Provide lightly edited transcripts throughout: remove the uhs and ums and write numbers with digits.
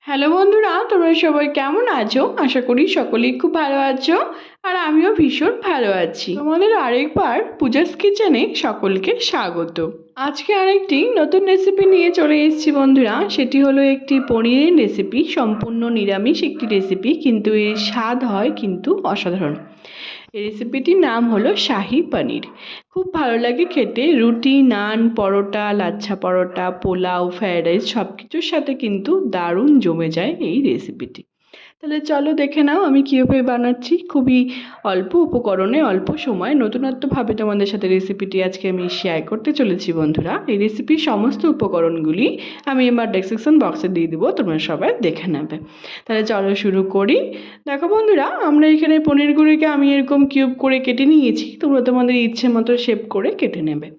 Hello বন্ধুরা, তোমরা সবাই কেমন আছো? আশা করি সকলেই খুব ভালো আছো। আর আমিও ভীষণ ভালো আছি। তোমাদের আরেকবার পূজাস কিচেনে সকলকে স্বাগত। আজকে আরেকটি নতুন রেসিপি নিয়ে চলে এসেছি বন্ধুরা। সেটি হলো একটি পনিরের রেসিপি, সম্পূর্ণ নিরামিষ একটি রেসিপি, কিন্তু এর স্বাদ হয় কিন্তু অসাধারণ। এই রেসিপিটির নাম হলো শাহি পনির। খুব ভালো লাগে খেতে, রুটি, নান, পরোটা, লাচ্ছা পরোটা, পোলাও, ফ্রায়েড রাইস সব কিছুর সাথে কিন্তু দারুণ জমে যায় এই রেসিপিটি। তাহলে চলো দেখে নাও আমি কীভাবে বানাচ্ছি। খুবই অল্প উপকরণে অল্প সময় নতুনত্বভাবে তোমাদের সাথে রেসিপিটি আজকে আমি শেয়ার করতে চলেছি বন্ধুরা। এই রেসিপির সমস্ত উপকরণগুলি আমি আমার ডেসক্রিপশন বক্সে দিয়ে দেবো, তোমরা সবাই দেখে নেবে। তাহলে চলো শুরু করি। দেখো বন্ধুরা, আমরা এখানে পনিরগুলিকে আমি এরকম কিউব করে কেটে নিয়েছি, তোমরা তোমাদের ইচ্ছে মতো শেপ করে কেটে নেবে।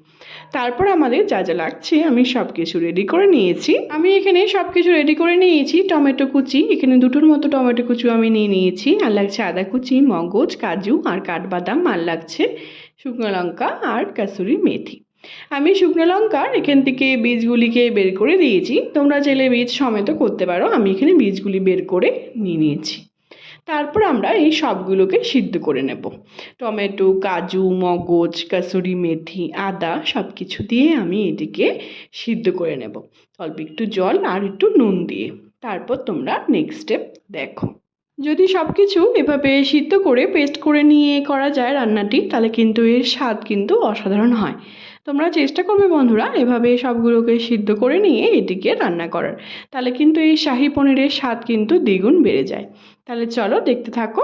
তারপর আমাদের যা যা লাগছে আমি সব কিছু রেডি করে নিয়েছি। আমি এখানে সব কিছু রেডি করে নিয়েছি। টমেটো কুচি, এখানে দুটোর মতো টমেটো কুচি আমি নিয়ে নিয়েছি। আর লাগছে আদা কুচি, মগজ, কাজু আর কাঠবাদাম। আর লাগছে শুকনো লঙ্কা আর কাসুরি মেথি। আমি শুকনো লঙ্কার এখান থেকে বীজগুলিকে বের করে দিয়েছি, তোমরা চাইলে বীজ সমেত করতে পারো। আমি এখানে বীজগুলি বের করে নিয়ে নিয়েছি। তারপর আমরা এই সবগুলোকে সিদ্ধ করে নেব। টমেটো, কাজু, মগজ, কাসুরি মেথি, আদা সব কিছু দিয়ে আমি এটিকে সিদ্ধ করে নেব, অল্প একটু জল আর একটু নুন দিয়ে। তারপর তোমরা নেক্সট স্টেপ দেখো। যদি সব কিছু এভাবে সিদ্ধ করে পেস্ট করে নিয়ে করা যায় রান্নাটি, তাহলে কিন্তু এর স্বাদ কিন্তু অসাধারণ হয়। তোমরা চেষ্টা করবে বন্ধুরা এভাবে সবগুলোকে সিদ্ধ করে নিয়ে এটিকে রান্না করার, তাহলে কিন্তু এই শাহি পনিরের স্বাদ কিন্তু দ্বিগুণ বেড়ে যায়। তাহলে চলো দেখতে থাকো।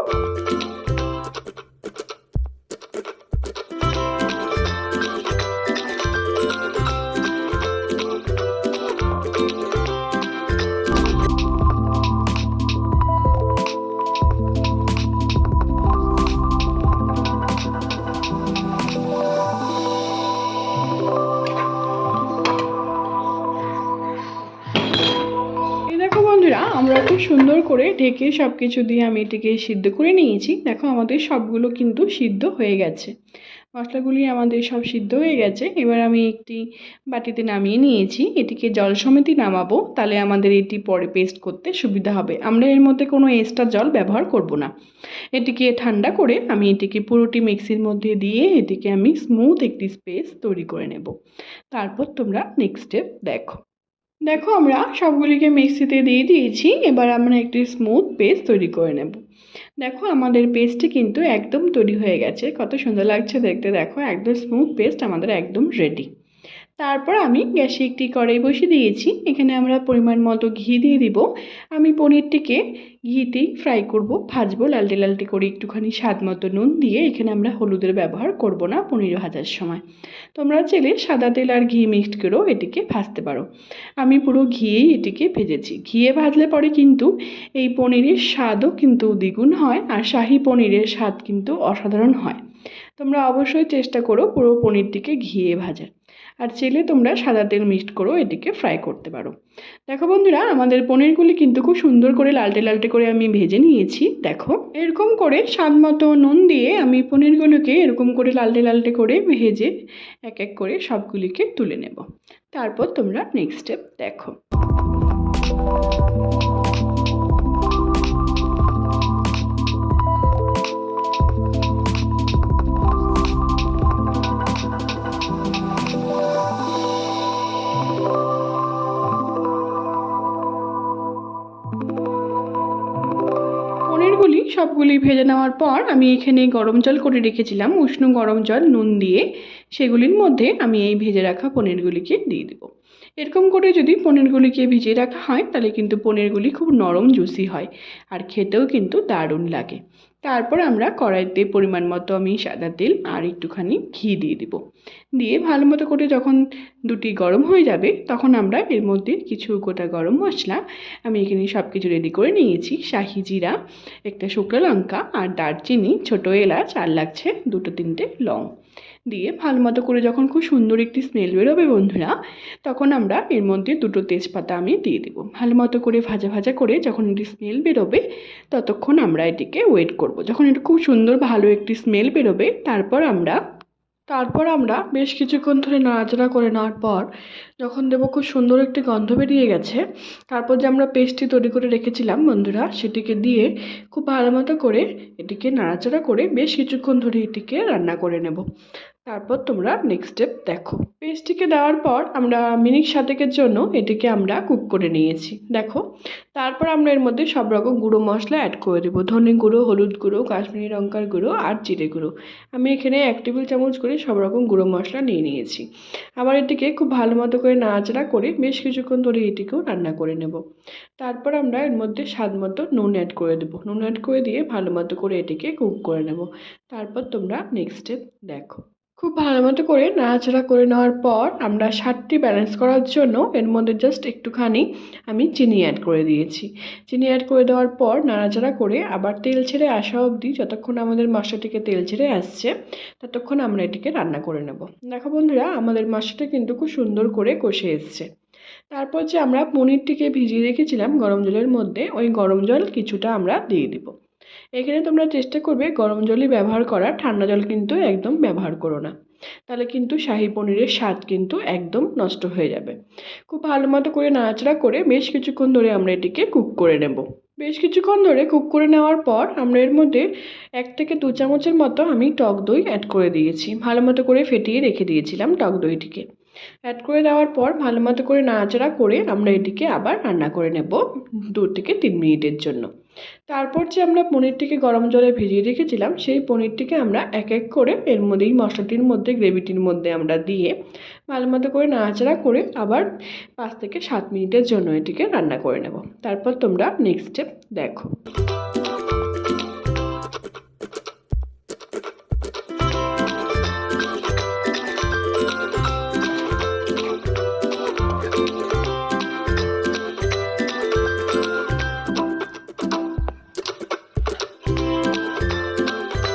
দেখো বন্ধুরা, আমরা খুব সুন্দর করে ঢেকে সব কিছু দিয়ে আমি এটিকে সিদ্ধ করে নিয়েছি। দেখো আমাদের সবগুলো কিন্তু সিদ্ধ হয়ে গেছে, মশলাগুলি আমাদের সব সিদ্ধ হয়ে গেছে। এবার আমি একটি বাটিতে নামিয়ে নিয়েছি, এটিকে জল সমেতই নামাবো, তাহলে আমাদের এটি পরে পেস্ট করতে সুবিধা হবে। আমরা এর মধ্যে কোনো এক্সট্রা জল ব্যবহার করব না। এটিকে ঠান্ডা করে আমি এটিকে পুরোটি মিক্সির মধ্যে দিয়ে এটিকে আমি স্মুথ একটি পেস্ট তৈরি করে নেব। তারপর তোমরা নেক্সট স্টেপ দেখো। দেখো আমরা সবগুলিকে মিক্সিতে দিয়ে দিয়েছি, এবার আমরা একটি স্মুথ পেস্ট তৈরি করে নেব। দেখো আমাদের পেস্টটি কিন্তু একদম তৈরি হয়ে গেছে, কত সুন্দর লাগছে দেখতে। দেখো একদম স্মুথ পেস্ট আমাদের একদম রেডি। তারপর আমি গ্যাসে একটি কড়াই বসিয়ে দিয়েছি, এখানে আমরা পরিমাণ মতো ঘি দিয়ে দিব। আমি পনিরটিকে ঘিতেই ফ্রাই করব, ভাজবো লালটে লালটে করে। একটুখানি স্বাদ মতো নুন দিয়ে, এখানে আমরা হলুদের ব্যবহার করব না পনির ভাজার সময়। তোমরা চাইলে সাদা তেল আর ঘি মিক্সড করেও এটিকে ভাজতে পারো। আমি পুরো ঘিয়েই এটিকে ভেজেছি। ঘিয়ে ভাজলে পরে কিন্তু এই পনিরের স্বাদও কিন্তু দ্বিগুণ হয়, আর শাহি পনিরের স্বাদ কিন্তু অসাধারণ হয়। তোমরা অবশ্যই চেষ্টা করো পুরো পনিরটিকে ঘিয়ে ভাজার। আর চাইলে তোমরা সাদা তেল মিক্সড করেও এটিকে ফ্রাই করতে পারো। দেখো বন্ধুরা, আমাদের পনিরগুলি কিন্তু খুব সুন্দর করে লালটে লালটে করে আমি ভেজে নিয়েছি। দেখো এরকম করে স্বাদ মতো নুন দিয়ে আমি পনিরগুলোকে এরকম করে লালটে লালটে করে ভেজে এক এক করে সবগুলিকে তুলে নেব। তারপর তোমরা নেক্সট স্টেপ দেখো। পনিরগুলি সবগুলি ভেজে নেওয়ার পর আমি এখানে গরম জল করে রেখেছিলাম, উষ্ণ গরম জল নুন দিয়ে, সেগুলির মধ্যে আমি এই ভেজে রাখা পনিরগুলিকে দিয়ে দেবো। এরকম করে যদি পনিরগুলিকে ভিজিয়ে রাখা হয়, তাহলে কিন্তু পনিরগুলি খুব নরম জুসি হয়, আর খেতেও কিন্তু দারুণ লাগে। তারপর আমরা কড়াইতে পরিমাণ মতো আমি সাদা তেল আর একটুখানি ঘি দিয়ে দেবো। দিয়ে ভালো মতো করে যখন দুটি গরম হয়ে যাবে, তখন আমরা এর মধ্যে কিছু গোটা গরম মশলা, আমি এখানে সব কিছু রেডি করে নিয়েছি। শাহি জিরা, একটা শুকনো লঙ্কা আর দারচিনি, ছোটো এলাচ, আর লাগছে দুটো তিনটে লং দিয়ে ভালো মতো করে যখন খুব সুন্দর একটি স্মেল বেরোবে বন্ধুরা, তখন আমরা এর মধ্যে দুটো তেজপাতা আমি দিয়ে দেবো। ভালো মতো করে ভাজা ভাজা করে যখন একটি স্মেল বেরোবে, ততক্ষণ আমরা এটিকে ওয়েট করব। যখন এটা খুব সুন্দর ভালো একটি স্মেল বেরোবে, তারপর আমরা তারপর আমরা বেশ কিছুক্ষণ ধরে নাড়াচাড়া করে নেওয়ার পর যখন দেবো খুব সুন্দর একটি গন্ধ বেরিয়ে গেছে, তারপর যে আমরা পেস্টটি তৈরি করে রেখেছিলাম বন্ধুরা, সেটিকে দিয়ে খুব ভালো মতো করে এটিকে নাড়াচাড়া করে বেশ কিছুক্ষণ ধরে এটিকে রান্না করে নেব। তারপর তোমরা নেক্সট স্টেপ দেখো। পেস্টটিকে দেওয়ার পর আমরা মিনিট 7 জন্য এটিকে আমরা কুক করে নিয়েছি দেখো। তারপর আমরা এর মধ্যে সব রকম গুঁড়ো মশলা অ্যাড করে দেবো, ধনে গুঁড়ো, হলুদ গুঁড়ো, কাশ্মীরি লঙ্কার গুঁড়ো আর জিরে গুঁড়ো। আমি এখানে 1 টেবিল চামচ করে সব রকম গুঁড়ো মশলা নিয়ে নিয়েছি। আবার এটিকে খুব ভালো মতো করে নাড়াচাড়া করে বেশ কিছুক্ষণ ধরে এটিকেও রান্না করে নেব। তারপর আমরা এর মধ্যে স্বাদ মতো নুন অ্যাড করে দেবো, নুন অ্যাড করে দিয়ে ভালো মতো করে এটিকে কুক করে নেব। তারপর তোমরা নেক্সট স্টেপ দেখো। খুব ভালো মতো করে নাড়াচাড়া করে নেওয়ার পর আমরা স্বাদটি ব্যালেন্স করার জন্য এর মধ্যে জাস্ট একটুখানি আমি চিনি অ্যাড করে দিয়েছি। চিনি অ্যাড করে দেওয়ার পর নাড়াচাড়া করে আবার তেল ছেড়ে আসা অবধি, যতক্ষণ আমাদের মশলাটিকে তেল ছেড়ে আসছে ততক্ষণ আমরা এটিকে রান্না করে নেব। দেখো বন্ধুরা, আমাদের মশলাটা কিন্তু খুব সুন্দর করে কষে এসছে। তারপর যে আমরা পনিরটিকে ভিজিয়ে রেখেছিলাম গরম জলের মধ্যে, ওই গরম জল কিছুটা আমরা দিয়ে দিব। এখানে তোমরা চেষ্টা করবে গরম জলই ব্যবহার করার, ঠান্ডা জল কিন্তু একদম ব্যবহার করো না, তাহলে কিন্তু শাহী পনিরের স্বাদ কিন্তু একদম নষ্ট হয়ে যাবে। খুব ভালো মতো করে নাড়াচাড়া করে বেশ কিছুক্ষণ ধরে আমরা এটিকে কুক করে নেব। বেশ কিছুক্ষণ ধরে কুক করে নেওয়ার পর আমরা এর মধ্যে 1 থেকে 2 চামচের মতো আমি টক দই অ্যাড করে দিয়েছি। ভালো মতো করে ফেটিয়ে রেখে দিয়েছিলাম টক দইটিকে। অ্যাড করে দেওয়ার পর ভালো মতো করে নাড়াচাড়া করে আমরা এটিকে আবার রান্না করে নেব 2 থেকে 3 মিনিটের জন্য। তারপর যে আমরা পনিরটিকে গরম জলে ভিজিয়ে রেখেছিলাম, সেই পনিরটিকে আমরা এক এক করে এর মধ্যে, এই মশলাটির মধ্যে, গ্রেভিটির মধ্যে আমরা দিয়ে ভালো মতো করে নাড়াচাড়া করে আবার 5 থেকে 7 মিনিটের জন্য এটিকে রান্না করে নেব। তারপর তোমরা নেক্সট স্টেপ দেখো।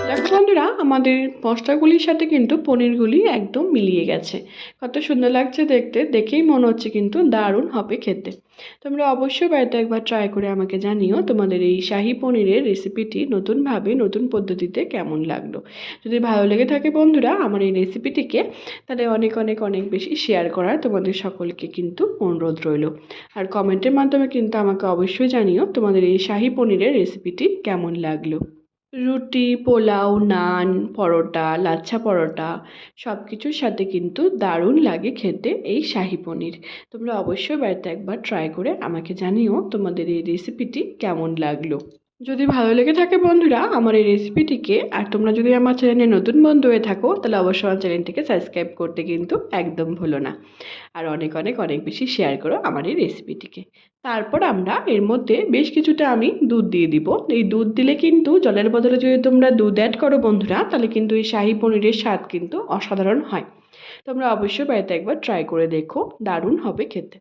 দেখো বন্ধুরা, আমাদের মশলাগুলির সাথে কিন্তু পনিরগুলি একদম মিলিয়ে গেছে। কত সুন্দর লাগছে দেখতে, দেখেই মনে হচ্ছে কিন্তু দারুণ হবে খেতে। তোমরা অবশ্যই বাড়িতে একবার ট্রাই করে আমাকে জানিও তোমাদের এই শাহী পনিরের রেসিপিটি নতুনভাবে, নতুন পদ্ধতিতে কেমন লাগলো। যদি ভালো লেগে থাকে বন্ধুরা আমার এই রেসিপিটিকে, তাহলে অনেক অনেক অনেক বেশি শেয়ার করার তোমাদের সকলকে কিন্তু অনুরোধ রইল। আর কমেন্টের মাধ্যমে কিন্তু আমাকে অবশ্যই জানিও তোমাদের এই শাহী পনিরের রেসিপিটি কেমন লাগলো। রুটি, পোলাও, নান, পরোটা, লাচ্ছা পরোটা সব কিছুর সাথে কিন্তু দারুণ লাগে খেতে এই শাহী পনির। তোমরা অবশ্যই বাড়িতে একবার ট্রাই করে আমাকে জানিও তোমাদের এই রেসিপিটি কেমন লাগলো। যদি ভালো লেগে থাকে বন্ধুরা আমার এই রেসিপিটিকে, আর তোমরা যদি আমার চ্যানেলে নতুন বন্ধু হয়ে থাকো, তাহলে অবশ্যই আমার চ্যানেলটিকে সাবস্ক্রাইব করতে কিন্তু একদম ভুলো না। আর অনেক অনেক অনেক বেশি শেয়ার করো আমার এই রেসিপিটিকে। তারপর আমরা এর মধ্যে বেশ কিছুটা আমি দুধ দিয়ে দিব। এই দুধ দিলে কিন্তু, জলের বদলে যদি তোমরা দুধ অ্যাড করো বন্ধুরা, তাহলে কিন্তু এই শাহী পনিরের স্বাদ কিন্তু অসাধারণ হয়। তোমরা অবশ্যই বাড়িতে একবার ট্রাই করে দেখো, দারুণ হবে খেতে।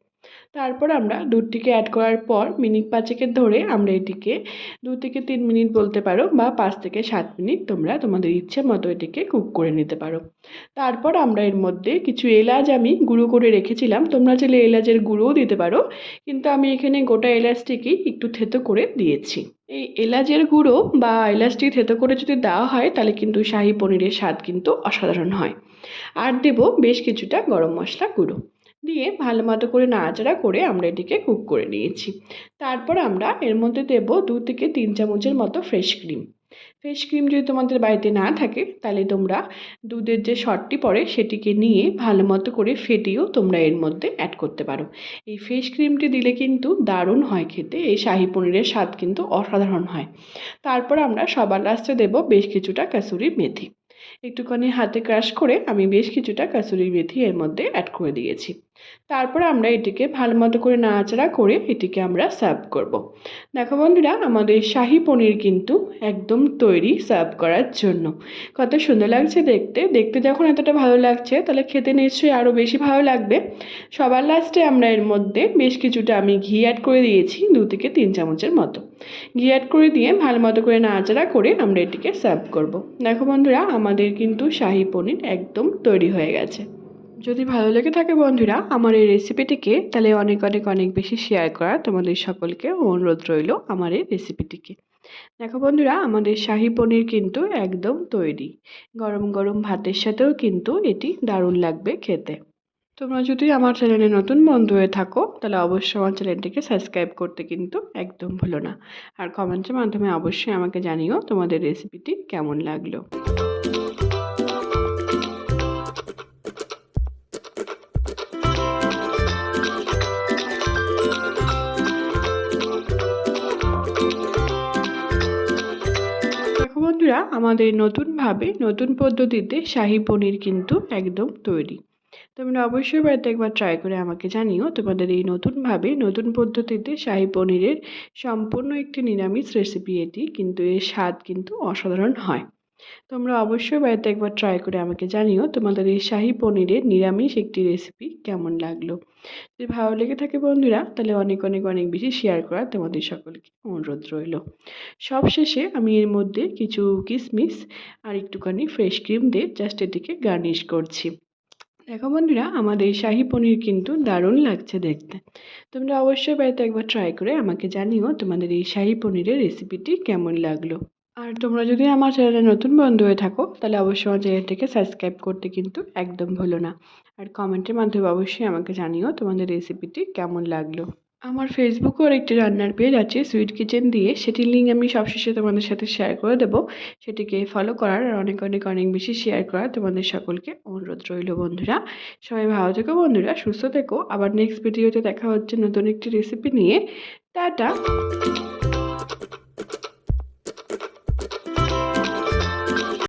তারপর আমরা দুধটিকে অ্যাড করার পর মিনিট 5 ধরে আমরা এটিকে 2 থেকে 3 মিনিট বলতে পারো, বা 5 থেকে 7 মিনিট তোমরা তোমাদের ইচ্ছে মতো এটিকে কুক করে নিতে পারো। তারপর আমরা এর মধ্যে কিছু এলাচ আমি গুঁড়ো করে রেখেছিলাম, তোমরা চাইলে এলাচের গুঁড়োও দিতে পারো, কিন্তু আমি এখানে গোটা এলাচটিকেই একটু থেতো করে দিয়েছি। এই এলাচের গুঁড়ো বা এলাচটি থেতো করে যদি দেওয়া হয়, তাহলে কিন্তু শাহী পনিরের স্বাদ কিন্তু অসাধারণ হয়। আর দেব বেশ কিছুটা গরম মশলা গুঁড়ো, দিয়ে ভালো মতো করে নাড়াচাড়া করে আমরা এটিকে কুক করে নিয়েছি। তারপর আমরা এর মধ্যে দেব 2 থেকে 3 চামচের মতো ফ্রেশ ক্রিম। ফ্রেশ ক্রিম যদি তোমাদের বাড়িতে না থাকে, তাহলে তোমরা দুধের যে সরটি পড়ে সেটিকে নিয়ে ভালো মতো করে ফেটিয়েও তোমরা এর মধ্যে অ্যাড করতে পারো। এই ফ্রেশ ক্রিমটি দিলে কিন্তু দারুণ হয় খেতে, এই শাহী পনিরের স্বাদ কিন্তু অসাধারণ হয়। তারপর আমরা সবার লাস্টে দেব বেশ কিছুটা কাসুরি মেথি। একটুখানি হাতে ক্রাশ করে আমি বেশ কিছুটা কাসুরি মেথি এর মধ্যে অ্যাড করে দিয়েছি। তারপর আমরা এটিকে ভালো মতো করে নাড়াচাড়া করে এটিকে আমরা সার্ভ করব। দেখো বন্ধুরা, আমাদের শাহী পনির কিন্তু একদম তৈরি সার্ভ করার জন্য। কত সুন্দর লাগছে দেখতে, দেখতে যখন এতটা ভালো লাগছে, তাহলে খেতে নিশ্চয়ই আরও বেশি ভালো লাগবে। সবার লাস্টে আমরা এর মধ্যে বেশ কিছুটা আমি ঘি অ্যাড করে দিয়েছি, 2 থেকে 3 চামচের মতো। ঘি অ্যাড করে দিয়ে ভালো মতো করে নাড়াচাড়া করে আমরা এটিকে সার্ভ করব। দেখো বন্ধুরা, আমাদের কিন্তু শাহী পনির একদম তৈরি হয়ে গেছে। যদি ভালো লেগে থাকে বন্ধুরা আমার এই রেসিপিটিকে, তাহলে অনেক অনেক অনেক বেশি শেয়ার করা তোমাদের সকলকে অনুরোধ রইল আমার এই রেসিপিটিকে। দেখো বন্ধুরা, আমাদের শাহী পনির কিন্তু একদম তৈরি। গরম গরম ভাতের সাথেও কিন্তু এটি দারুণ লাগবে খেতে। তোমরা যদি আমার চ্যানেলে নতুন বন্ধু হয়ে থাকো তাহলে অবশ্যই আমার চ্যানেলটিকে সাবস্ক্রাইব করতে কিন্তু একদম ভুলো না। আর কমেন্টের মাধ্যমে অবশ্যই আমাকে জানিও তোমাদের রেসিপিটি কেমন লাগলো। দেখো বন্ধুরা, আমাদের নতুনভাবে নতুন পদ্ধতিতে শাহী পনির কিন্তু একদম তৈরি। তোমরা অবশ্যই বাড়িতে একবার ট্রাই করে আমাকে জানিও তোমাদের এই নতুনভাবে নতুন পদ্ধতিতে শাহী পনিরের সম্পূর্ণ একটি নিরামিষ রেসিপি এটি, কিন্তু এর স্বাদ কিন্তু অসাধারণ হয়। তোমরা অবশ্যই বাড়িতে একবার ট্রাই করে আমাকে জানিও তোমাদের এই শাহী পনিরের নিরামিষ একটি রেসিপি কেমন লাগলো। যদি ভালো লেগে থাকে বন্ধুরা তাহলে অনেক অনেক অনেক বেশি শেয়ার করার তোমাদের সকলকে অনুরোধ রইল। সবশেষে আমি এর মধ্যে কিছু কিশমিশ আর একটুখানি ফ্রেশ ক্রিম দিয়ে জাস্ট এটিকে গার্নিশ করছি। দেখো বন্ধুরা, আমাদের এই শাহী পনির কিন্তু দারুণ লাগছে দেখতে। তোমরা অবশ্যই বাড়িতে একবার ট্রাই করে আমাকে জানিও তোমাদের এই শাহী পনিরের রেসিপিটি কেমন লাগলো। আর তোমরা যদি আমার চ্যানেলে নতুন বন্ধু হয়ে থাকো তাহলে অবশ্যই আমার চ্যানেলটিকে সাবস্ক্রাইব করতে কিন্তু একদম ভুলো না। আর কমেন্টের মাধ্যমে অবশ্যই আমাকে জানিও তোমাদের রেসিপিটি কেমন লাগলো। আমার ফেসবুকেও একটি রান্নার পেজ আছে সুইট কিচেন দিয়ে, সেটির লিঙ্ক আমি সবশেষে তোমাদের সাথে শেয়ার করে দেবো। সেটিকে ফলো করার আর অনেক অনেক অনেক বেশি শেয়ার করার তোমাদের সকলকে অনুরোধ রইল বন্ধুরা। সবাই ভালো থেকো বন্ধুরা, সুস্থ থেকো। আবার নেক্সট ভিডিওতে দেখা হচ্ছে নতুন একটি রেসিপি নিয়ে। টাটা।